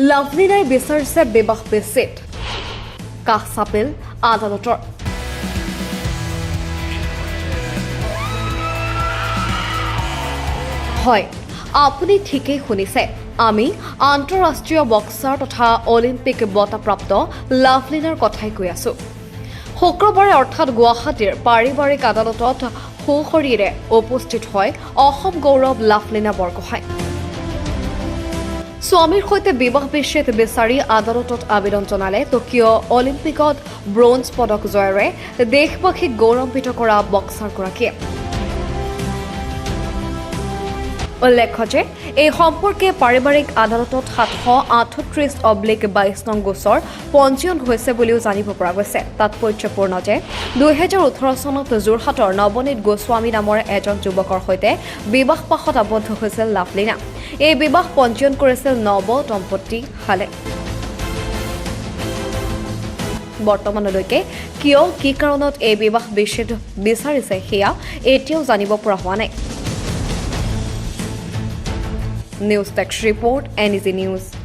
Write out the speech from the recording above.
লাভলীনাই বিচাৰিছে বিবাহ বিচ্ছেদ কাষ চাপিল আদালতৰ হয় আপুনি ঠিকই শুনিছে আমি আন্তঃৰাষ্ট্ৰীয় বক্সাৰ তথা অলিম্পিক বঁটাপ্ৰাপ্ত লাভলীনাৰ কথাই কৈ আছো শুক্ৰবাৰে অৰ্থাৎ গুৱাহাটীৰ পাৰিবাৰিক আদালতত সুশৰীৰে উপস্থিত হয় অসম গৌৰৱ লাভলীনা বৰগোহাঁই স্বামীৰ সৈতে বিবাহ বিচ্ছেদ বিচাৰি আদালতত আবেদন জনালে টকিঅ' অলিম্পিকত ব্ৰঞ্জ পদক জয়েৰে দেশবাসীক গৌৰৱান্বিত কৰা বক্সাৰগৰাকীয়ে উল্লেখ্য যে এই সম্পৰ্কে পাৰিবাৰিক আদালতত 738/22 নং গোচৰ পঞ্জীয়ন হৈছে বুলিও জানিব পৰা গৈছে তাৎপৰ্যপূৰ্ণ যে 2018 চনত যোৰহাটৰ নৱনীত গোস্বামী নামৰ এজন যুৱকৰ সৈতে বিবাহ পাশত আবদ্ধ হৈছিল লাভলীনা এই বিবাহ পঞ্জীয়ন কৰিছিল নৱ দম্পতী হালে বৰ্তমানলৈকে কি কাৰণত এই বিবাহ বিচ্ছেদ বিচাৰিছে সেয়া এতিয়াও জানিব পৰা হোৱা নাই News Text Report, NEZ News.